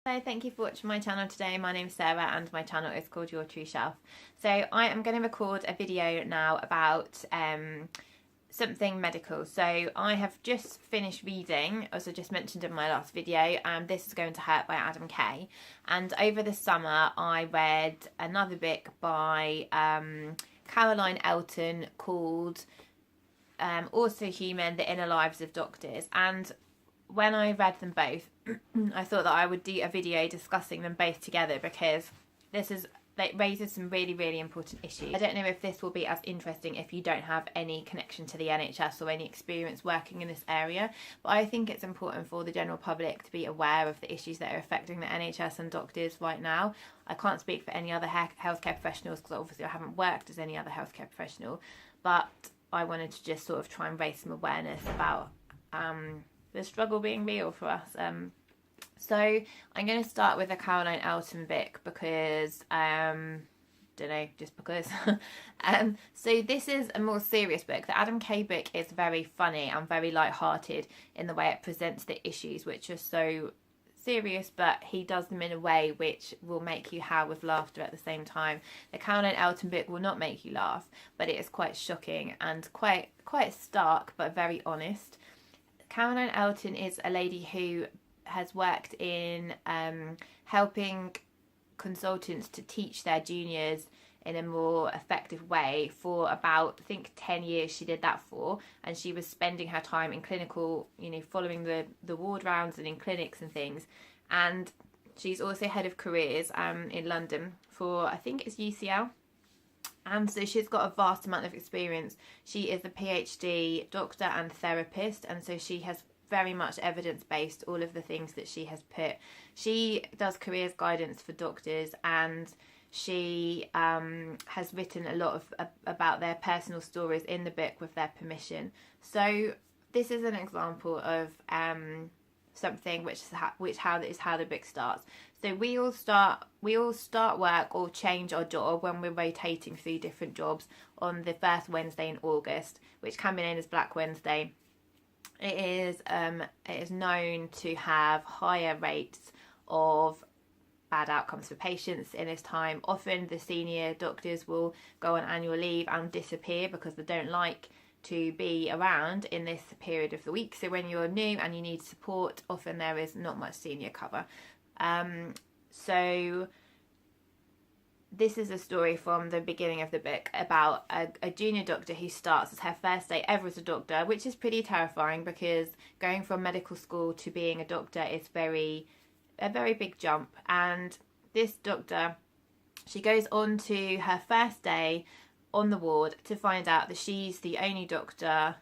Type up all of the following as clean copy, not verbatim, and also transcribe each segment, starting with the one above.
So thank you for watching my channel today. My name's Sarah and my channel is called Your True Self. So I am going to record a video now about something medical. So I have just finished reading, as I just mentioned in my last video, and This Is Going to Hurt by Adam Kay. And over the summer I read another book by Caroline Elton called also Humour, The Inner Lives of Doctors. And when I read them both, I thought that I would do a video discussing them both together because it raises some really important issues. I don't know if this will be as interesting if you don't have any connection to the NHS or any experience working in this area, but I think it's important for the general public to be aware of the issues that are affecting the NHS and doctors right now. I can't speak for any other healthcare professionals because obviously I haven't worked as any other healthcare professional, but I wanted to just sort of try and raise some awareness about the struggle being real for us. So I'm going to start with a Caroline Elton book because, don't know, just because. So this is a more serious book. The Adam Kay book is very funny and very light-hearted in the way it presents the issues, which are so serious, but he does them in a way which will make you howl with laughter at the same time. The Caroline Elton book will not make you laugh, but it is quite shocking and quite stark, but very honest. Caroline Elton is a lady who has worked in helping consultants to teach their juniors in a more effective way for about, I think, 10 years she did that for, and she was spending her time in clinical, following the ward rounds and in clinics and things. And she's also head of careers in London for, I think it's UCL. And so she's got a vast amount of experience. She is a PhD doctor and therapist, and so she has very much evidence-based all of the things that she has put. She does careers guidance for doctors, and she has written a lot about their personal stories in the book with their permission. So this is an example of something which is how the book starts. So we all start work or change our job when we're rotating through different jobs on the first Wednesday in August, which can be known as Black Wednesday. It is known to have higher rates of bad outcomes for patients in this time. Often the senior doctors will go on annual leave and disappear because they don't like to be around in this period of the week. So when you're new and you need support, often there is not much senior cover. So this is a story from the beginning of the book about a junior doctor who starts as her first day ever as a doctor, which is pretty terrifying because going from medical school to being a doctor is a very big jump. And this doctor, she goes on to her first day on the ward to find out that she's the only doctor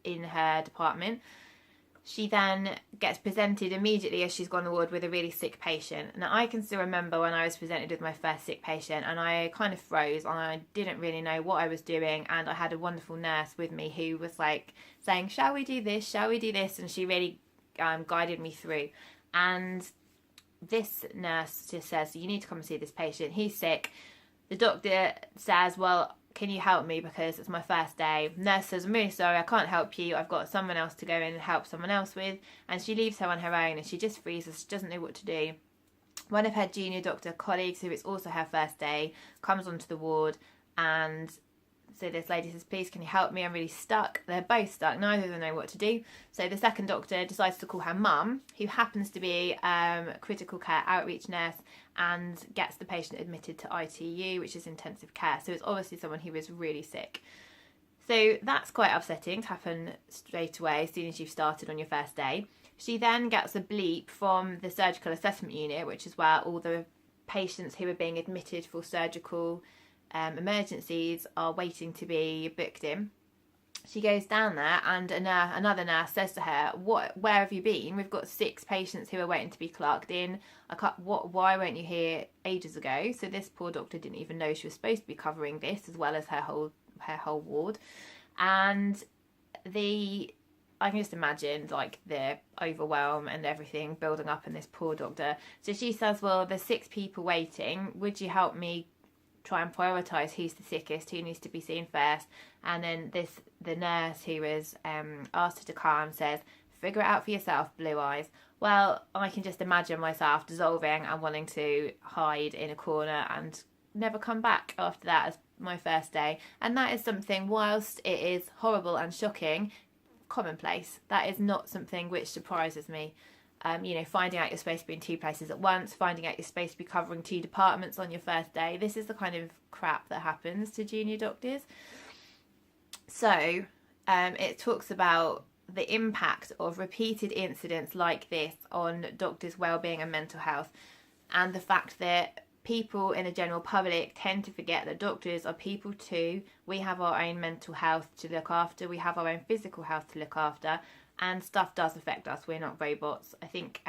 in her department. She then gets presented immediately as she's gone on the ward with a really sick patient. Now I can still remember when I was presented with my first sick patient and I kind of froze and I didn't really know what I was doing, and I had a wonderful nurse with me who was like saying, shall we do this, and she really guided me through. And this nurse just says, you need to come and see this patient, he's sick. The doctor says, well, can you help me because it's my first day? Nurse says, I'm really sorry, I can't help you, I've got someone else to go in and help someone else with. And she leaves her on her own and she just freezes, she doesn't know what to do. One of her junior doctor colleagues, who it's also her first day, comes onto the ward, and so this lady says, please can you help me, I'm really stuck. They're both stuck, neither of them know what to do. So the second doctor decides to call her mum, who happens to be a critical care outreach nurse, and gets the patient admitted to ITU, which is intensive care. So it's obviously someone who is really sick. So that's quite upsetting to happen straight away as soon as you've started on your first day. She then gets a bleep from the surgical assessment unit, which is where all the patients who are being admitted for surgical emergencies are waiting to be booked in. She goes down there and another nurse says to her, where have you been? We've got 6 patients who are waiting to be clerked in. Why weren't you here ages ago? So this poor doctor didn't even know she was supposed to be covering this as well as her whole ward. And I can just imagine like the overwhelm and everything building up in this poor doctor. So she says, well, there's 6 people waiting. Would you help me try and prioritise who's the sickest, who needs to be seen first? And then the nurse who was asked her to come says, Figure it out for yourself, blue eyes. Well, I can just imagine myself dissolving and wanting to hide in a corner and never come back after that as my first day. And that is something, whilst it is horrible and shocking, commonplace. That is not something which surprises me. Finding out you're supposed to be in 2 places at once, finding out you're supposed to be covering 2 departments on your first day. This is the kind of crap that happens to junior doctors. So it talks about the impact of repeated incidents like this on doctors' well-being and mental health, and the fact that people in the general public tend to forget that doctors are people too. We have our own mental health to look after, we have our own physical health to look after, and stuff does affect us. We're not robots. I think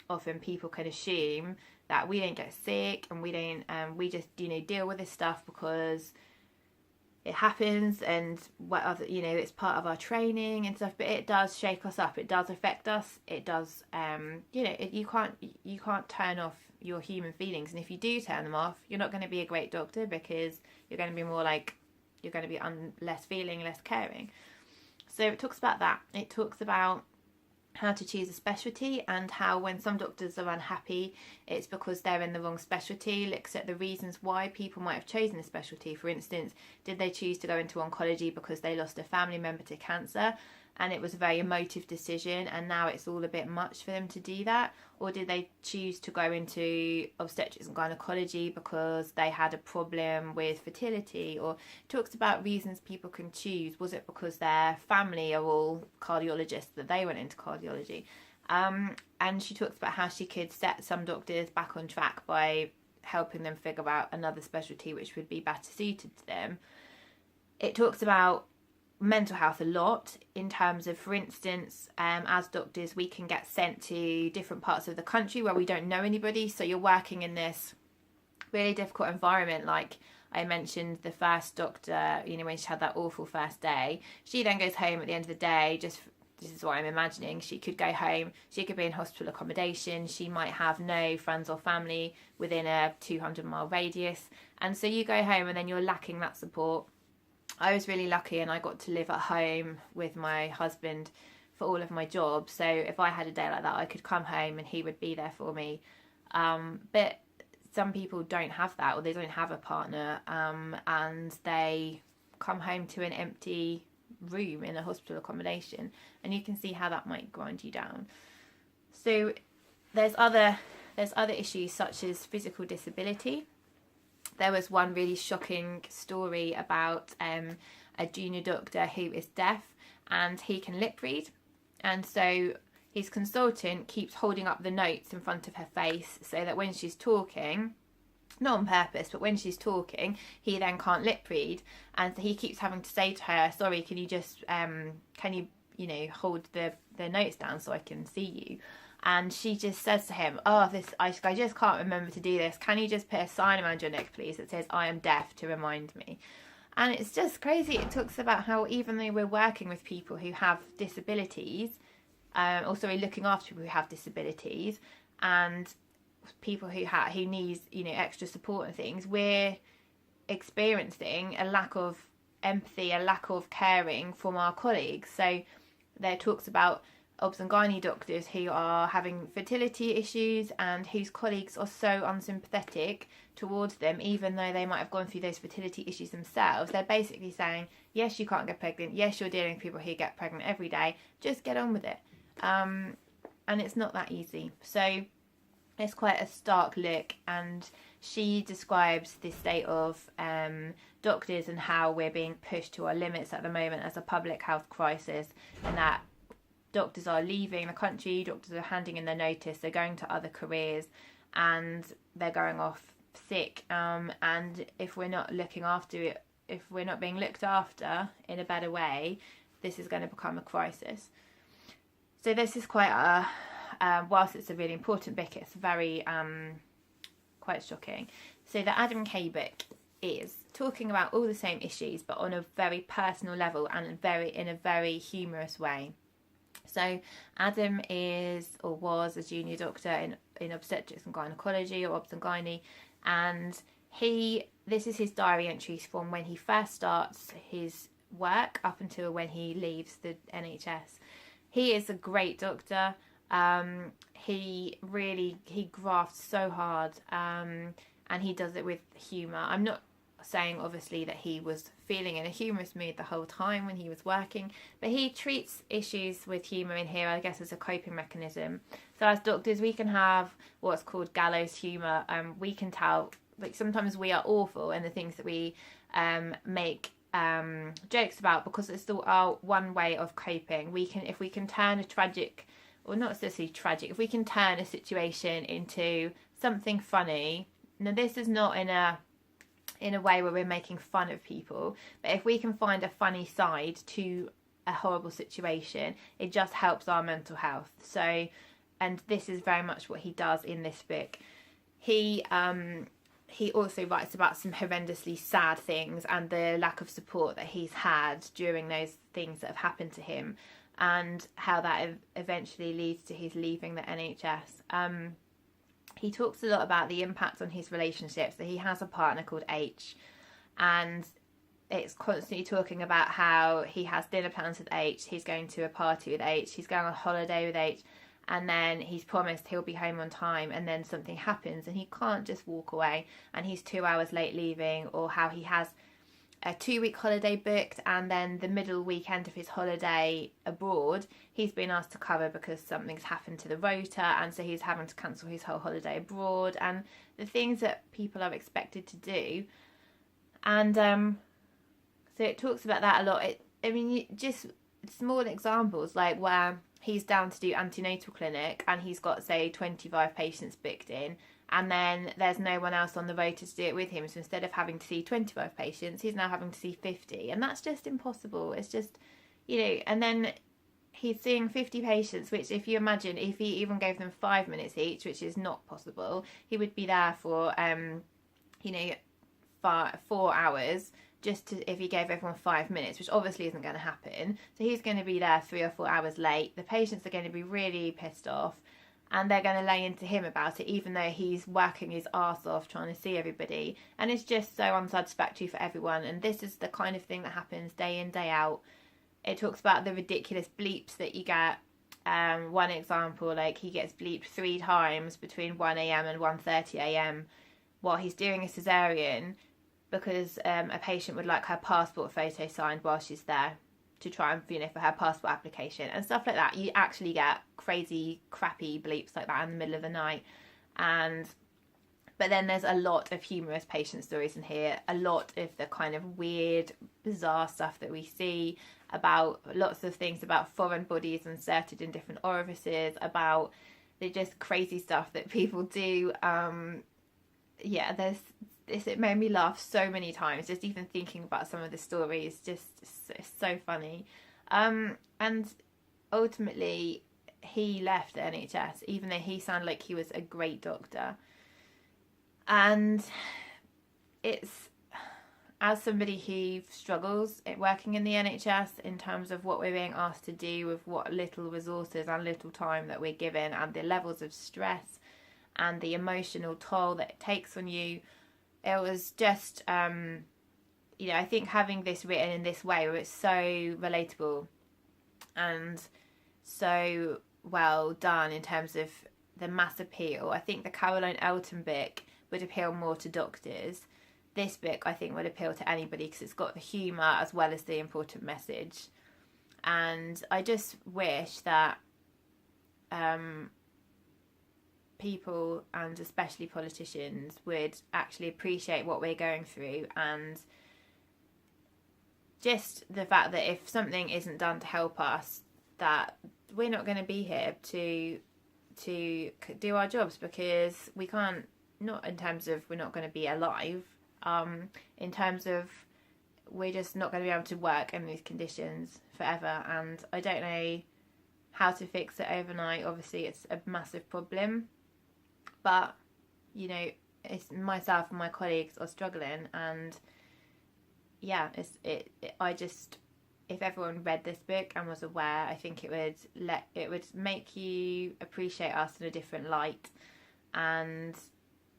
often people can assume that we don't get sick and we just deal with this stuff because it happens and it's part of our training and stuff, but it does shake us up, it does affect us, it does you can't turn off your human feelings, and if you do turn them off, you're not going to be a great doctor, because you're going to be more like, you're going to be less feeling, less caring. So it talks about that. It talks about how to choose a specialty, and how when some doctors are unhappy, it's because they're in the wrong specialty. Looks at the reasons why people might have chosen a specialty. For instance, did they choose to go into oncology because they lost a family member to cancer and it was a very emotive decision and now it's all a bit much for them to do that? Or did they choose to go into obstetrics and gynecology because they had a problem with fertility? Or it talks about reasons people can choose. Was it because their family are all cardiologists that they went into cardiology? And she talks about how she could set some doctors back on track by helping them figure out another specialty which would be better suited to them. It talks about mental health a lot, in terms of, for instance, as doctors we can get sent to different parts of the country where we don't know anybody, so you're working in this really difficult environment. Like I mentioned, the first doctor, when she had that awful first day, she then goes home at the end of the day. This is what I'm imagining. She could go home, she could be in hospital accommodation, she might have no friends or family within a 200-mile radius, and so you go home and then you're lacking that support. I was really lucky and I got to live at home with my husband for all of my jobs. So if I had a day like that, I could come home and he would be there for me. But some people don't have that, or they don't have a partner, and they come home to an empty room in a hospital accommodation, and you can see how that might grind you down. So there's other issues such as physical disability. There was one really shocking story about a junior doctor who is deaf and he can lip read, and so his consultant keeps holding up the notes in front of her face so that when she's talking, not on purpose, but when she's talking, he then can't lip read, and so he keeps having to say to her, sorry, can you just hold the notes down so I can see you? And she just says to him, I just can't remember to do this. Can you just put a sign around your neck, please, that says I am deaf, to remind me? And it's just crazy. It talks about how even though we're working with people who have disabilities, looking after people who have disabilities and people who need extra support and things, we're experiencing a lack of empathy, a lack of caring from our colleagues. So there talks about obs and gynae doctors who are having fertility issues and whose colleagues are so unsympathetic towards them, even though they might have gone through those fertility issues themselves. They're basically saying, yes, you can't get pregnant, yes, you're dealing with people who get pregnant every day, just get on with it. And it's not that easy. So it's quite a stark look, and she describes the state of doctors and how we're being pushed to our limits at the moment as a public health crisis, and that doctors are leaving the country, doctors are handing in their notice, they're going to other careers and they're going off sick, and if we're not looking after it, if we're not being looked after in a better way, this is going to become a crisis. So this is quite whilst it's a really important book, it's very quite shocking. So the Adam Kay book is talking about all the same issues but on a very personal level and in a very humorous way. So Adam was a junior doctor in obstetrics and gynecology, or obs and gynae, and this is his diary entries from when he first starts his work up until when he leaves the NHS. he is a great doctor. He grafts so hard, and he does it with humour. I'm not saying obviously that he was feeling in a humorous mood the whole time when he was working, but he treats issues with humour in here, I guess, as a coping mechanism. So as doctors, we can have what's called gallows humour. We can tell, like, sometimes we are awful in the things that we make jokes about, because it's still our one way of coping. If we can turn a tragic, or not necessarily tragic, if we can turn a situation into something funny. Now, this is not in a way where we're making fun of people, but if we can find a funny side to a horrible situation, it just helps our mental health. So, and this is very much what he does in this book. He also writes about some horrendously sad things and the lack of support that he's had during those things that have happened to him, and how that eventually leads to his leaving the NHS. He talks a lot about the impact on his relationships. So he has a partner called H, and it's constantly talking about how he has dinner plans with H, he's going to a party with H, he's going on holiday with H, and then he's promised he'll be home on time, and then something happens and he can't just walk away and he's 2 hours late leaving. Or how he has a 2-week holiday booked, and then the middle weekend of his holiday abroad he's been asked to cover because something's happened to the rota, and so he's having to cancel his whole holiday abroad, and the things that people are expected to do. And so it talks about that a lot. Just small examples, like where he's down to do antenatal clinic and he's got, say, 25 patients booked in, and then there's no one else on the rota to do it with him. So instead of having to see 25 patients, he's now having to see 50. And that's just impossible. It's just, and then he's seeing 50 patients, which, if you imagine, if he even gave them 5 minutes each, which is not possible, he would be there for, 4 hours, just if he gave everyone 5 minutes, which obviously isn't going to happen. So he's going to be there 3 or 4 hours late. The patients are going to be really pissed off, and they're going to lay into him about it, even though he's working his arse off trying to see everybody. And it's just so unsatisfactory for everyone. And this is the kind of thing that happens day in, day out. It talks about the ridiculous bleeps that you get. One example, like, he gets bleeped 3 times between 1 a.m. and 1:30 a.m. while he's doing a cesarean, because a patient would like her passport photo signed while she's there, to try and, for her passport application and stuff like that. You actually get crazy, crappy bleeps like that in the middle of the night. But then there's a lot of humorous patient stories in here, a lot of the kind of weird, bizarre stuff that we see, about lots of things about foreign bodies inserted in different orifices, about the just crazy stuff that people do. It made me laugh so many times, just even thinking about some of the stories. It's so funny. And ultimately he left the NHS, even though he sounded like he was a great doctor. And it's, as somebody who struggles at working in the NHS in terms of what we're being asked to do with what little resources and little time that we're given, and the levels of stress and the emotional toll that it takes on you, it was just, I think having this written in this way, where it's so relatable and so well done in terms of the mass appeal. I think the Caroline Elton book would appeal more to doctors. This book, I think, would appeal to anybody, because it's got the humour as well as the important message. And I just wish that people, and especially politicians, would actually appreciate what we're going through, and just the fact that if something isn't done to help us, that we're not going to be here to do our jobs, because we can't, not in terms of we're not going to be alive, in terms of we're just not going to be able to work in these conditions forever. And I don't know how to fix it overnight. Obviously it's a massive problem, but it's myself and my colleagues are struggling. And if everyone read this book and was aware, I think it would make you appreciate us in a different light, and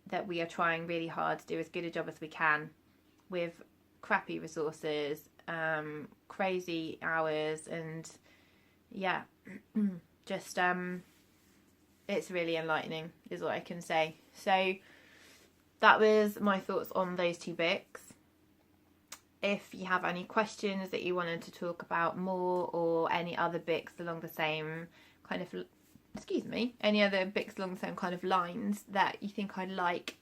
that we are trying really hard to do as good a job as we can with crappy resources, crazy hours, and yeah, just it's really enlightening is what I can say. So that was my thoughts on those two books. If you have any questions that you wanted to talk about more, or any other books along the same kind of, any other books along the same kind of lines that you think I'd like,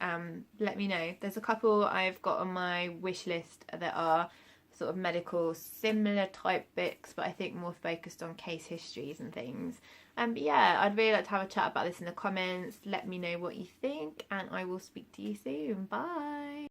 let me know. There's a couple I've got on my wish list that are sort of medical similar type books, but I think more focused on case histories and things. But yeah, I'd really like to have a chat about this in the comments. Let me know what you think, and I will speak to you soon. Bye.